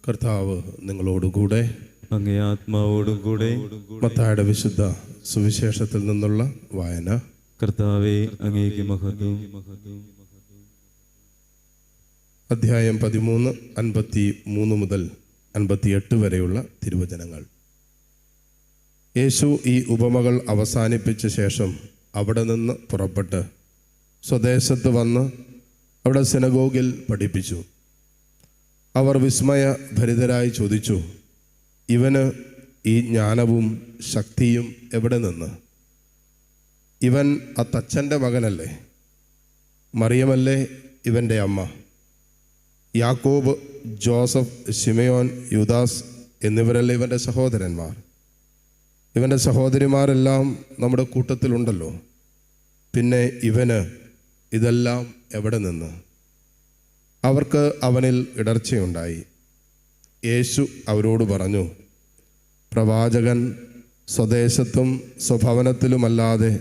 കർത്താവ് നിങ്ങളോടുകൂടെ, അങ്ങേ ആത്മാവോടും കൂടെ. മത്തായിയുടെ വിശുദ്ധ സുവിശേഷത്തിൽ നിന്നുള്ള വായന. കർത്താവേ, അങ്ങേക്ക് മഹത്വം. അധ്യായം 13, 53 മുതൽ 58 വരെയുള്ള തിരുവചനങ്ങൾ. യേശു ഈ ഉപമകൾ അവസാനിപ്പിച്ച ശേഷം അവിടെ നിന്ന് പുറപ്പെട്ട് സ്വദേശത്ത് വന്ന് അവിടെ സിനഗോഗിൽ പഠിപ്പിച്ചു. അവർ വിസ്മയഭരിതരായി ചോദിച്ചു, ഇവന് ഈ ജ്ഞാനവും ശക്തിയും എവിടെ നിന്ന്? ഇവൻ ആ തച്ചൻ്റെ മകനല്ലേ? മറിയമല്ലേ ഇവൻ്റെ അമ്മ? യാക്കോബ്, ജോസഫ്, ശിമയോൻ, യൂദാസ് എന്നിവരല്ലേ ഇവൻ്റെ സഹോദരന്മാർ? ഇവൻ്റെ സഹോദരിമാരെല്ലാം നമ്മുടെ കൂട്ടത്തിലുണ്ടല്ലോ. പിന്നെ ഇവന് ഇതെല്ലാം എവിടെ നിന്ന്? അവർക്ക് അവനിൽ ഇടർച്ചയുണ്ടായി. യേശു അവരോട് പറഞ്ഞു, പ്രവാചകൻ സ്വദേശത്തും സ്വഭവനത്തിലുമല്ലാതെ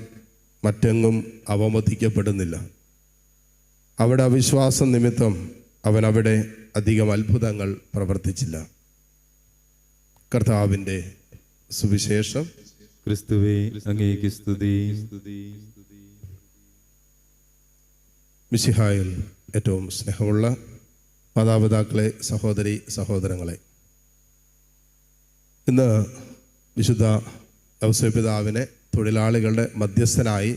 മറ്റെങ്ങും അവമതിക്കപ്പെടുന്നില്ല. അവിടെ അവിശ്വാസം നിമിത്തം അവൻ അവിടെ അധികം അത്ഭുതങ്ങൾ പ്രവർത്തിച്ചില്ല. കർത്താവിൻ്റെ സുവിശേഷം. ക്രിസ്തുവേ, അങ്ങേക്ക് സ്തുതി. മിശിഹായിൽ ഏറ്റവും സ്നേഹമുള്ള മാതാപിതാക്കളെ, സഹോദരി സഹോദരങ്ങളെ, ഇന്ന് വിശുദ്ധ ഔസേപ്പിതാവിനെ തൊഴിലാളികളുടെ മധ്യസ്ഥനായി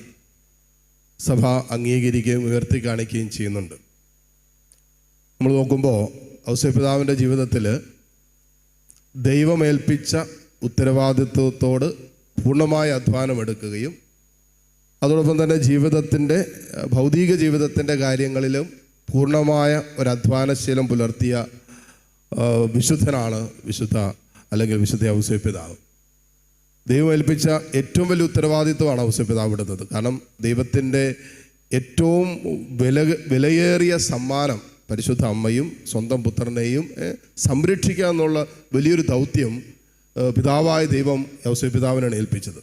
സഭ അംഗീകരിക്കുകയും ഉയർത്തി കാണിക്കുകയും ചെയ്യുന്നുണ്ട്. നമ്മൾ നോക്കുമ്പോൾ ഔസേപ്പിതാവിൻ്റെ ജീവിതത്തിൽ ദൈവമേൽപ്പിച്ച ഉത്തരവാദിത്വത്തോട് പൂർണ്ണമായ അധ്വാനമെടുക്കുകയും അതോടൊപ്പം തന്നെ ജീവിതത്തിൻ്റെ ഭൗതിക ജീവിതത്തിൻ്റെ കാര്യങ്ങളിലും പൂർണ്ണമായ ഒരു അധ്വാനശീലം പുലർത്തിയ വിശുദ്ധനാണ് വിശുദ്ധ ഔസേപ്പിതാവ്. ദൈവം ഏൽപ്പിച്ച ഏറ്റവും വലിയ ഉത്തരവാദിത്വമാണ് ഔസേപ്പിതാവ് എടുത്തത്. കാരണം ദൈവത്തിൻ്റെ ഏറ്റവും വിലയേറിയ സമ്മാനം പരിശുദ്ധ അമ്മയും സ്വന്തം പുത്രനെയും സംരക്ഷിക്കുക എന്നുള്ള വലിയൊരു ദൗത്യം പിതാവായ ദൈവം ഔസേപ്പിതാവിനാണ് ഏൽപ്പിച്ചത്.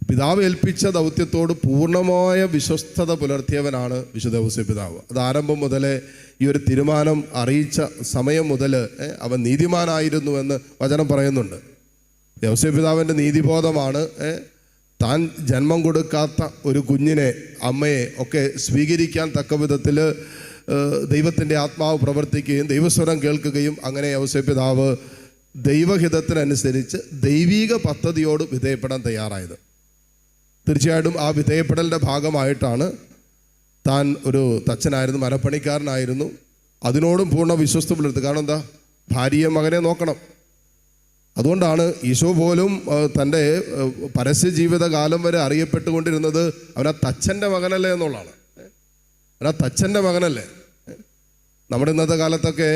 പിതാവ് ഏൽപ്പിച്ച ദൗത്യത്തോട് പൂർണ്ണമായ വിശ്വസ്തത പുലർത്തിയവനാണ് വിശുദ്ധ ഔസേപ്പിതാവ്. അത് ആരംഭം മുതലേ ഈ ഒരു തീരുമാനം അറിയിച്ച സമയം മുതൽ അവൻ നീതിമാനായിരുന്നുവെന്ന് വചനം പറയുന്നുണ്ട്. ഔസേപ്പിതാവിൻ്റെ നീതിബോധമാണ് താൻ ജന്മം കൊടുക്കാത്ത ഒരു കുഞ്ഞിനെ, അമ്മയെ ഒക്കെ സ്വീകരിക്കാൻ തക്ക വിധത്തിൽ ദൈവത്തിൻ്റെ ആത്മാവ് പ്രവർത്തിക്കുകയും ദൈവസ്വരം കേൾക്കുകയും അങ്ങനെ ഔസേപ്പിതാവ് ദൈവഹിതത്തിനനുസരിച്ച് ദൈവീക പദ്ധതിയോട് വിധേയപ്പെടാൻ തയ്യാറായത്. തീർച്ചയായിട്ടും ആ വിധേയപ്പെടലിൻ്റെ ഭാഗമായിട്ടാണ് താൻ ഒരു തച്ചനായിരുന്നു, മരപ്പണിക്കാരനായിരുന്നു, അതിനോടും പൂർണ്ണ വിശ്വസ്ത പുലർത്തി. കാരണം എന്താ? ഭാര്യയെ മകനെ നോക്കണം. അതുകൊണ്ടാണ് ഈശോ പോലും തൻ്റെ പരസ്യ ജീവിതകാലം വരെ അറിയപ്പെട്ടുകൊണ്ടിരുന്നത് അവനാ തച്ചൻ്റെ മകനല്ലേ എന്നുള്ളതാണ്. അവനാ തച്ചൻ്റെ മകനല്ലേ. നമ്മുടെ ഇന്നത്തെ കാലത്തൊക്കെ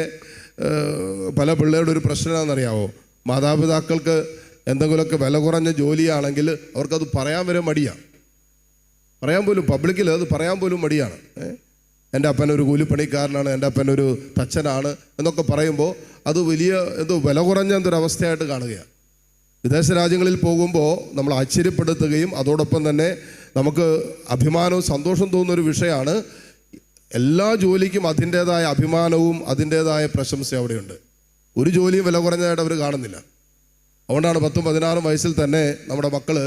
പല പിള്ളേരുടെ ഒരു പ്രശ്നം എന്താണെന്നറിയാവോ? മാതാപിതാക്കൾക്ക് എന്തെങ്കിലുമൊക്കെ വില കുറഞ്ഞ ജോലിയാണെങ്കിൽ അവർക്കത് പറയാൻ വരെ മടിയാണ്. പറയാൻ പോലും പബ്ലിക്കിൽ അത് പറയാൻ പോലും മടിയാണ്. എൻ്റെ അപ്പനൊരു കൂലിപ്പണിക്കാരനാണ്, എൻ്റെ അപ്പനൊരു തച്ചനാണ് എന്നൊക്കെ പറയുമ്പോൾ അത് വലിയ വില കുറഞ്ഞ എന്തൊരവസ്ഥയായിട്ട് കാണുകയാണ്. വിദേശ രാജ്യങ്ങളിൽ പോകുമ്പോൾ നമ്മൾ ആശ്ചര്യപ്പെടുത്തുകയും അതോടൊപ്പം തന്നെ നമുക്ക് അഭിമാനവും സന്തോഷം തോന്നുന്നൊരു വിഷയമാണ്. എല്ലാ ജോലിക്കും അതിൻ്റേതായ അഭിമാനവും അതിൻ്റേതായ പ്രശംസയും അവിടെയുണ്ട്. ഒരു ജോലിയും വില കുറഞ്ഞതായിട്ട് അവർ കാണുന്നില്ല. അതുകൊണ്ടാണ് 10-16 വയസ്സിൽ തന്നെ നമ്മുടെ മക്കൾ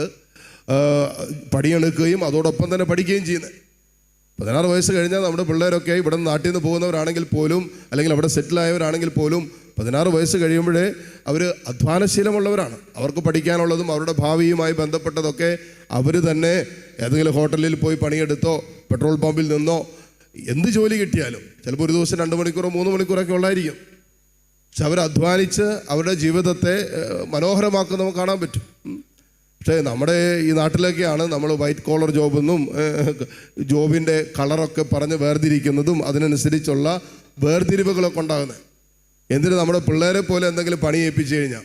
പണിയെടുക്കുകയും അതോടൊപ്പം തന്നെ പഠിക്കുകയും ചെയ്യുന്നത്. 16 വയസ്സ് കഴിഞ്ഞാൽ നമ്മുടെ പിള്ളേരൊക്കെ ഇവിടെ നിന്ന് നാട്ടിൽ നിന്ന് പോകുന്നവരാണെങ്കിൽ പോലും, അല്ലെങ്കിൽ അവിടെ സെറ്റിലായവരാണെങ്കിൽ പോലും 16 വയസ്സ് കഴിയുമ്പോഴേ അവർ അധ്വാനശീലമുള്ളവരാണ്. അവർക്ക് പഠിക്കാനുള്ളതും അവരുടെ ഭാവിയുമായി ബന്ധപ്പെട്ടതൊക്കെ അവർ തന്നെ ഏതെങ്കിലും ഹോട്ടലിൽ പോയി പണിയെടുത്തോ പെട്രോൾ പമ്പിൽ നിന്നോ എന്ത് ജോലി കിട്ടിയാലും ചിലപ്പോൾ ഒരു ദിവസം 2 മണിക്കൂറോ 3 മണിക്കൂറൊക്കെ ഉള്ളായിരിക്കും. പക്ഷെ അവർ അധ്വാനിച്ച് അവരുടെ ജീവിതത്തെ മനോഹരമാക്കുന്ന നമുക്ക് കാണാൻ പറ്റും. പക്ഷേ നമ്മുടെ ഈ നാട്ടിലൊക്കെയാണ് നമ്മൾ വൈറ്റ് കോളർ ജോബെന്നും ജോബിൻ്റെ കളറൊക്കെ പറഞ്ഞ് വേർതിരിക്കുന്നതും അതിനനുസരിച്ചുള്ള വേർതിരിവുകളൊക്കെ ഉണ്ടാകുന്നത്. എന്തിന് നമ്മുടെ പിള്ളേരെ പോലെ എന്തെങ്കിലും പണി ഏൽപ്പിച്ചു കഴിഞ്ഞാൽ,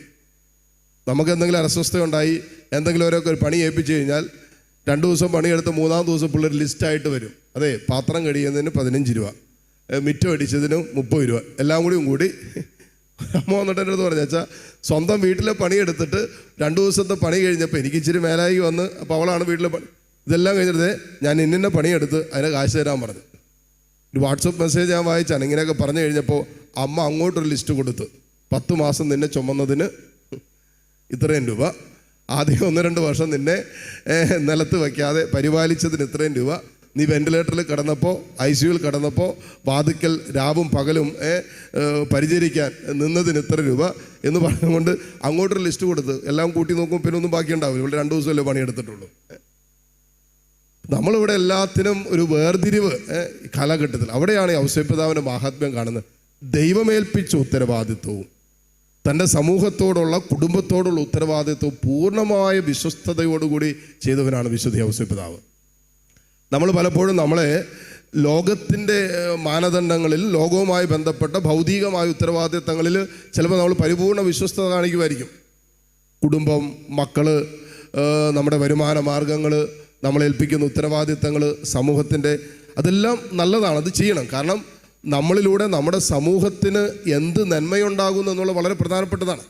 നമുക്ക് എന്തെങ്കിലും അസ്വസ്ഥത ഉണ്ടായി എന്തെങ്കിലും ഒരു പണി ഏൽപ്പിച്ചു കഴിഞ്ഞാൽ 2 ദിവസം പണിയെടുത്ത് 3-ാം ദിവസം പിള്ളേർ ലിസ്റ്റായിട്ട് വരും. അതെ, പാത്രം കഴിയുന്നതിന് 15 രൂപ, മിറ്റം അടിച്ചതിന് 30 രൂപ, എല്ലാം കൂടി അമ്മ വന്നിട്ട് എൻ്റെ അടുത്ത് പറഞ്ഞു, വെച്ചാൽ സ്വന്തം വീട്ടിലെ പണിയെടുത്തിട്ട് 2 ദിവസത്തെ പണി കഴിഞ്ഞപ്പോൾ എനിക്ക് ഇച്ചിരി മേലായി വന്ന്, അപ്പോൾ അവളാണ് വീട്ടിലെ പണി ഇതെല്ലാം കഴിഞ്ഞിട്ട് ഞാൻ ഇന്ന പണിയെടുത്ത് അതിനെ കാശ് തരാൻ പറഞ്ഞു. ഒരു വാട്സപ്പ് മെസ്സേജ് ഞാൻ വായിച്ചാണ്. ഇങ്ങനെയൊക്കെ പറഞ്ഞു കഴിഞ്ഞപ്പോൾ അമ്മ അങ്ങോട്ടൊരു ലിസ്റ്റ് കൊടുത്തു. 10 മാസം നിന്നെ ചുമന്നതിന് ഇത്രയും രൂപ, ആദ്യം 1-2 വർഷം നിന്നെ നിലത്ത് വയ്ക്കാതെ പരിപാലിച്ചതിന് ഇത്രയും രൂപ, നീ വെന്റിലേറ്ററിൽ കിടന്നപ്പോൾ ICUവിൽ കിടന്നപ്പോൾ വാതിക്കൽ രാവും പകലും പരിചരിക്കാൻ നിന്നതിന് ഇത്ര രൂപ എന്ന് പറഞ്ഞുകൊണ്ട് അങ്ങോട്ടൊരു ലിസ്റ്റ് കൊടുത്ത് എല്ലാം കൂട്ടി നോക്കും. പിന്നെ ഒന്നും ബാക്കി ഉണ്ടാവില്ല. ഇവിടെ 2 ദിവസമല്ലേ പണിയെടുത്തിട്ടുള്ളൂ. നമ്മളിവിടെ എല്ലാത്തിനും ഒരു വേർതിരിവ് കാലഘട്ടത്തിൽ. അവിടെയാണ് ഔസേപ്പിതാവിൻ്റെ മഹാത്മ്യം കാണുന്നത്. ദൈവമേൽപ്പിച്ച ഉത്തരവാദിത്വവും തൻ്റെ സമൂഹത്തോടുള്ള കുടുംബത്തോടുള്ള ഉത്തരവാദിത്വവും പൂർണ്ണമായ വിശ്വസ്തയോടുകൂടി ചെയ്തവനാണ് വിശുദ്ധ ഔസേപ്പിതാവ്. നമ്മൾ പലപ്പോഴും നമ്മളെ ലോകത്തിൻ്റെ മാനദണ്ഡങ്ങളിൽ, ലോകവുമായി ബന്ധപ്പെട്ട ഭൗതികമായ ഉത്തരവാദിത്തങ്ങളിൽ ചിലപ്പോൾ നമ്മൾ പരിപൂർണ്ണ വിശ്വസ്തത കാണിക്കുമായിരിക്കും. കുടുംബം, മക്കള്, നമ്മുടെ വരുമാന മാർഗങ്ങൾ, നമ്മളേൽപ്പിക്കുന്ന ഉത്തരവാദിത്തങ്ങൾ, സമൂഹത്തിൻ്റെ, അതെല്ലാം നല്ലതാണ്, അത് ചെയ്യണം. കാരണം നമ്മളിലൂടെ നമ്മുടെ സമൂഹത്തിന് എന്ത് നന്മയുണ്ടാകുന്നു എന്നുള്ളത് വളരെ പ്രധാനപ്പെട്ടതാണ്.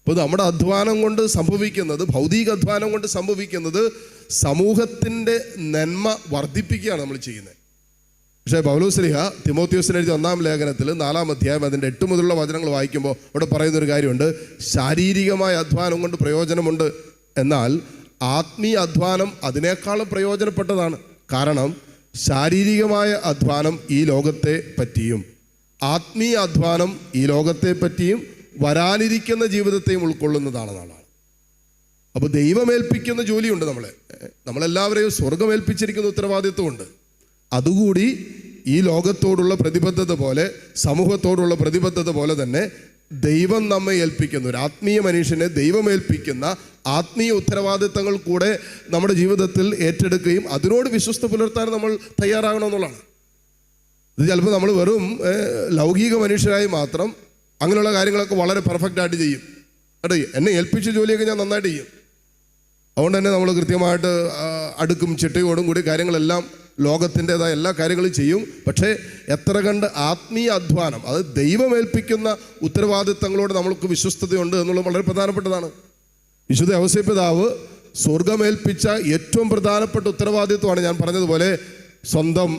അപ്പോൾ നമ്മുടെ അധ്വാനം കൊണ്ട് സംഭവിക്കുന്നത്, ഭൗതിക അധ്വാനം കൊണ്ട് സംഭവിക്കുന്നത് സമൂഹത്തിൻ്റെ നന്മ വർദ്ധിപ്പിക്കുകയാണ് നമ്മൾ ചെയ്യുന്നത്. പക്ഷേ പൗലോസ് ശ്ലീഹ തിമോത്തിയോസിന് എഴുതിയ 1-ാം ലേഖനത്തിൽ 4-ാം അധ്യായം അതിൻ്റെ 8 മുതലുള്ള വചനങ്ങൾ വായിക്കുമ്പോൾ അവിടെ പറയുന്നൊരു കാര്യമുണ്ട്. ശാരീരികമായ അധ്വാനം കൊണ്ട് പ്രയോജനമുണ്ട്, എന്നാൽ ആത്മീയ അധ്വാനം അതിനേക്കാളും പ്രയോജനപ്പെട്ടതാണ്. കാരണം ശാരീരികമായ അധ്വാനം ഈ ലോകത്തെ പറ്റിയും ആത്മീയ അധ്വാനം ഈ ലോകത്തെ പറ്റിയും വരാനിരിക്കുന്ന ജീവിതത്തെയും ഉൾക്കൊള്ളുന്നതാണെന്നാണ്. അപ്പോൾ ദൈവമേൽപ്പിക്കുന്ന ജോലിയുണ്ട്. നമ്മളെല്ലാവരെയും സ്വർഗമേൽപ്പിച്ചിരിക്കുന്ന ഉത്തരവാദിത്വമുണ്ട്. അതുകൂടി ഈ ലോകത്തോടുള്ള പ്രതിബദ്ധത പോലെ, സമൂഹത്തോടുള്ള പ്രതിബദ്ധത പോലെ തന്നെ ദൈവം നമ്മെ ഏൽപ്പിക്കുന്ന, ഒരു ആത്മീയ മനുഷ്യനെ ദൈവമേൽപ്പിക്കുന്ന ആത്മീയ ഉത്തരവാദിത്തങ്ങൾ കൂടെ നമ്മുടെ ജീവിതത്തിൽ ഏറ്റെടുക്കുകയും അതിനോട് വിശ്വസ്ത പുലർത്താൻ നമ്മൾ തയ്യാറാകണമെന്നുള്ളതാണ്. ഇത് ചിലപ്പോൾ നമ്മൾ വെറും ലൗകിക മനുഷ്യരായി മാത്രം അങ്ങനെയുള്ള കാര്യങ്ങളൊക്കെ വളരെ പെർഫെക്റ്റായിട്ട് ചെയ്യും. കേട്ടോ, എന്നെ ഏൽപ്പിച്ച ജോലിയൊക്കെ ഞാൻ നന്നായിട്ട് ചെയ്യും. അതുകൊണ്ട് തന്നെ നമ്മൾ കൃത്യമായിട്ട് അടുക്കും ചിട്ടയോടും കൂടി കാര്യങ്ങളെല്ലാം ലോകത്തിൻ്റെതായ എല്ലാ കാര്യങ്ങളും ചെയ്യും. പക്ഷേ എത്ര കണ്ട് ആത്മീയ അധ്വാനം, അത് ദൈവമേൽപ്പിക്കുന്ന ഉത്തരവാദിത്തങ്ങളോട് നമ്മൾക്ക് വിശ്വസ്തതയുണ്ട് എന്നുള്ളത് വളരെ പ്രധാനപ്പെട്ടതാണ്. വിശുദ്ധ ഔസേപ്പിതാവ് സ്വർഗമേൽപ്പിച്ച ഏറ്റവും പ്രധാനപ്പെട്ട ഉത്തരവാദിത്വമാണ് ഞാൻ പറഞ്ഞതുപോലെ സ്വന്തം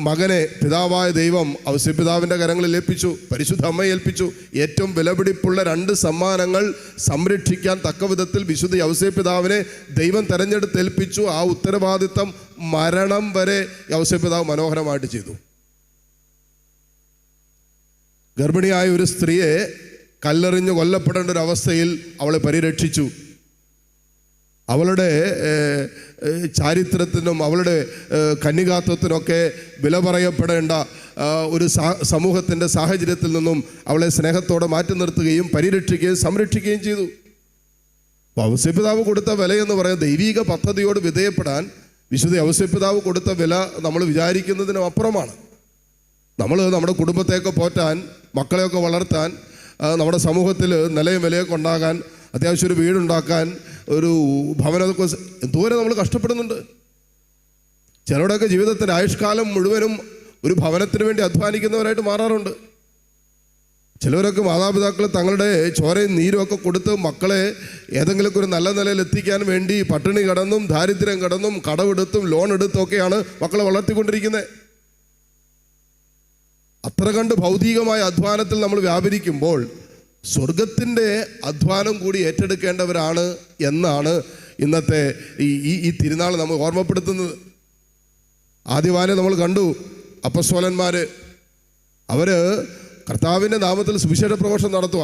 മകനെ പിതാവായ ദൈവം ഔസേപ്പിതാവിൻ്റെ കരങ്ങളിൽ ഏൽപ്പിച്ചു, പരിശുദ്ധ അമ്മയെ ഏൽപ്പിച്ചു. ഏറ്റവും വിലപിടിപ്പുള്ള 2 സമ്മാനങ്ങൾ സംരക്ഷിക്കാൻ തക്ക വിധത്തിൽ വിശുദ്ധ ഔസേപ്പിതാവിനെ ദൈവം തെരഞ്ഞെടുത്ത് ഏൽപ്പിച്ചു. ആ ഉത്തരവാദിത്തം മരണം വരെ ഔസേപ്പിതാവ് മനോഹരമായിട്ട് ചെയ്തു. ഗർഭിണിയായ ഒരു സ്ത്രീയെ കല്ലെറിഞ്ഞ് കൊല്ലപ്പെടേണ്ട ഒരു അവസ്ഥയിൽ അവളെ പരിരക്ഷിച്ചു. അവളുടെ ചാരിത്രത്തിനും അവളുടെ കന്യകാത്വത്തിനൊക്കെ വില പറയപ്പെടേണ്ട ഒരു സമൂഹത്തിൻ്റെ സാഹചര്യത്തിൽ നിന്നും അവളെ സ്നേഹത്തോടെ മാറ്റി നിർത്തുകയും പരിരക്ഷിക്കുകയും സംരക്ഷിക്കുകയും ചെയ്തു. ഔസേപ്പിതാവ് കൊടുത്ത വിലയെന്ന് പറയുന്നത് ദൈവിക പദ്ധതിയോട് വിധേയപ്പെടാൻ വിശുദ്ധ ഔസേപ്പിതാവ് കൊടുത്ത വില നമ്മൾ വിചാരിക്കുന്നതിനും അപ്പുറമാണ്. നമ്മൾ നമ്മുടെ കുടുംബത്തെയൊക്കെ പോറ്റാൻ, മക്കളെയൊക്കെ വളർത്താൻ, നമ്മുടെ സമൂഹത്തിൽ നിലയും വിലയൊക്കെ ഉണ്ടാകാൻ, അത്യാവശ്യം ഒരു വീടുണ്ടാക്കാൻ, ഒരു ഭവനമൊക്കെ എന്തോരം നമ്മൾ കഷ്ടപ്പെടുന്നുണ്ട്. ചിലരുടെയൊക്കെ ജീവിതത്തിൻ്റെ ആയുഷ്കാലം മുഴുവനും ഒരു ഭവനത്തിന് വേണ്ടി അധ്വാനിക്കുന്നവരായിട്ട് മാറാറുണ്ട്. ചിലവരൊക്കെ മാതാപിതാക്കൾ തങ്ങളുടെ ചോരയും നീരും ഒക്കെ കൊടുത്ത് മക്കളെ ഏതെങ്കിലുമൊക്കെ ഒരു നല്ല നിലയിൽ എത്തിക്കാൻ വേണ്ടി പട്ടിണി കടന്നും ദാരിദ്ര്യം കടന്നും കടമെടുത്തും ലോൺ എടുത്തും ഒക്കെയാണ് മക്കളെ വളർത്തിക്കൊണ്ടിരിക്കുന്നത്. അത്ര കണ്ട് ഭൗതികമായ അധ്വാനത്തിൽ നമ്മൾ വ്യാപരിക്കുമ്പോൾ സ്വർഗത്തിൻ്റെ അധ്വാനം കൂടി ഏറ്റെടുക്കേണ്ടവരാണ് എന്നാണ് ഇന്നത്തെ ഈ തിരുനാൾ നമ്മൾ ഓർമ്മപ്പെടുത്തുന്നത്. ആദ്യവാനെ നമ്മൾ കണ്ടു, അപ്പസ്തോലന്മാർ അവർ കർത്താവിൻ്റെ നാമത്തിൽ സുവിശേഷ പ്രഘോഷണം നടത്തുക.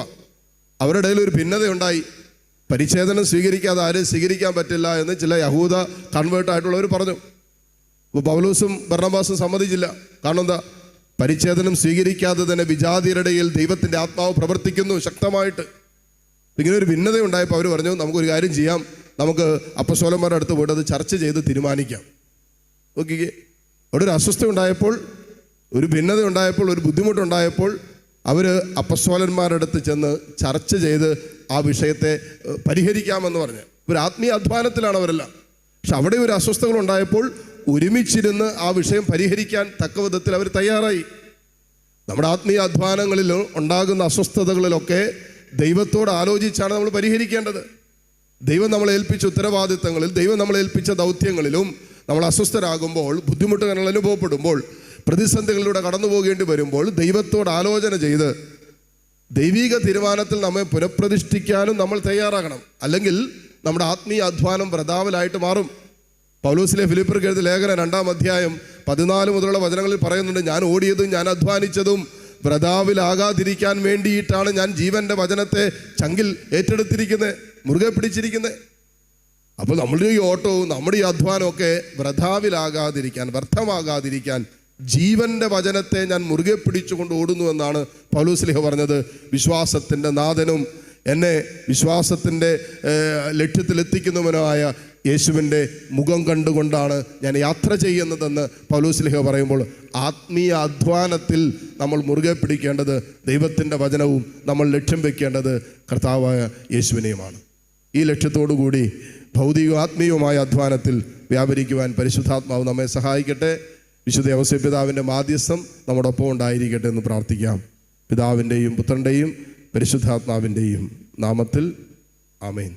അവരുടെ ഇടയിൽ ഒരു ഭിന്നതയുണ്ടായി. പരിച്ഛേദനം സ്വീകരിക്കാതെ ആരും സ്വീകരിക്കാൻ പറ്റില്ല എന്ന് ചില യഹൂദ കൺവേർട്ടായിട്ടുള്ളവർ പറഞ്ഞു. അപ്പോൾ പൗലോസും ബർണ്ണബാസും സമ്മതിച്ചില്ല. കാരണം എന്താ? പരിച്ഛേദനം സ്വീകരിക്കാതെ തന്നെ വിജാതിയരുടെ ഇടയിൽ ദൈവത്തിൻ്റെ ആത്മാവ് പ്രവർത്തിക്കുന്നു ശക്തമായിട്ട്. ഇങ്ങനെ ഒരു ഭിന്നതയുണ്ടായപ്പോൾ അവർ പറഞ്ഞു, നമുക്കൊരു കാര്യം ചെയ്യാം, നമുക്ക് അപ്പസ്തോലന്മാരുടെ അടുത്ത് പോയിട്ട് അത് ചർച്ച ചെയ്ത് തീരുമാനിക്കാം. നോക്കിക്കേ, അവിടെ ഒരു അസ്വസ്ഥ ഉണ്ടായപ്പോൾ, ഒരു ഭിന്നത ഉണ്ടായപ്പോൾ, ഒരു ബുദ്ധിമുട്ടുണ്ടായപ്പോൾ അവർ അപ്പസ്തോലന്മാരുടെ അടുത്ത് ചെന്ന് ചർച്ച ചെയ്ത് ആ വിഷയത്തെ പരിഹരിക്കാമെന്ന് പറഞ്ഞ് ഒരു ആത്മീയ അധ്വാനത്തിലാണ് അവരെല്ലാം. പക്ഷെ അവിടെ ഒരു അസ്വസ്ഥതകൾ ഉണ്ടായപ്പോൾ ഒരുമിച്ചിരുന്ന് ആ വിഷയം പരിഹരിക്കാൻ തക്ക വിധത്തിൽ അവർ തയ്യാറായി. നമ്മുടെ ആത്മീയ അധ്വാനങ്ങളിൽ ഉണ്ടാകുന്ന അസ്വസ്ഥതകളിലൊക്കെ ദൈവത്തോട് ആലോചിച്ചാണ് നമ്മൾ പരിഹരിക്കേണ്ടത്. ദൈവം നമ്മളെ ഏൽപ്പിച്ച ഉത്തരവാദിത്തങ്ങളിൽ, ദൈവം നമ്മളെ ഏൽപ്പിച്ച ദൗത്യങ്ങളിലും നമ്മൾ അസ്വസ്ഥരാകുമ്പോൾ, ബുദ്ധിമുട്ടുകൾ അനുഭവപ്പെടുമ്പോൾ പ്രതിസന്ധികളിലൂടെ കടന്നു പോകേണ്ടി വരുമ്പോൾ ദൈവത്തോട് ആലോചന ചെയ്ത് ദൈവിക തീരുമാനത്തിൽ നമ്മെ പുനഃപ്രതിഷ്ഠിക്കാനും നമ്മൾ തയ്യാറാകണം. അല്ലെങ്കിൽ നമ്മുടെ ആത്മീയ അധ്വാനം വൃഥാവിലായിട്ട് മാറും. പൗലോസിലെ ഫിലിപ്പിയർക്ക് എഴുതിയ ലേഖനം 2-ാം അധ്യായം 14 മുതലുള്ള വചനങ്ങളിൽ പറയുന്നുണ്ട്, ഞാൻ ഓടിയതും ഞാൻ അധ്വാനിച്ചതും വൃഥാവിലാകാതിരിക്കാൻ വേണ്ടിയിട്ടാണ് ഞാൻ ജീവന്റെ വചനത്തെ ചങ്കിൽ ഏറ്റെടുത്തിരിക്കുന്നത്, മുറുകെ പിടിച്ചിരിക്കുന്നത്. അപ്പോൾ നമ്മുടെ ഈ ഓട്ടവും നമ്മുടെ ഈ അധ്വാനമൊക്കെ വൃഥാവിലാകാതിരിക്കാൻ, വ്യർത്ഥമാകാതിരിക്കാൻ ജീവന്റെ വചനത്തെ ഞാൻ മുറുകെ പിടിച്ചുകൊണ്ട് ഓടുന്നു എന്നാണ് പൗലോസ്ലീഹ പറഞ്ഞത്. വിശ്വാസത്തിൻ്റെ നാഥനും എന്നെ വിശ്വാസത്തിൻ്റെ ലക്ഷ്യത്തിലെത്തിക്കുന്നവനായ യേശുവിൻ്റെ മുഖം കണ്ടുകൊണ്ടാണ് ഞാൻ യാത്ര ചെയ്യുന്നതെന്ന് പൗലോസ്ലീഹ പറയുമ്പോൾ, ആത്മീയ അധ്വാനത്തിൽ നമ്മൾ മുറുകെ പിടിക്കേണ്ടത് ദൈവത്തിൻ്റെ വചനവും നമ്മൾ ലക്ഷ്യം വെക്കേണ്ടത് കർത്താവായ യേശുവിനെയുമാണ്. ഈ ലക്ഷ്യത്തോടു കൂടി ഭൗതികവും ആത്മീയവുമായ അധ്വാനത്തിൽ വ്യാപരിക്കുവാൻ പരിശുദ്ധാത്മാവ് നമ്മെ സഹായിക്കട്ടെ. വിശുദ്ധ ഔസേപ്പ് പിതാവിൻ്റെ മാധ്യസ്ഥം നമ്മോടൊപ്പം ഉണ്ടായിരിക്കട്ടെ എന്ന് പ്രാർത്ഥിക്കാം. പിതാവിൻ്റെയും പുത്രൻ്റെയും പരിശുദ്ധാത്മാവിൻ്റെയും നാമത്തിൽ ആമേൻ.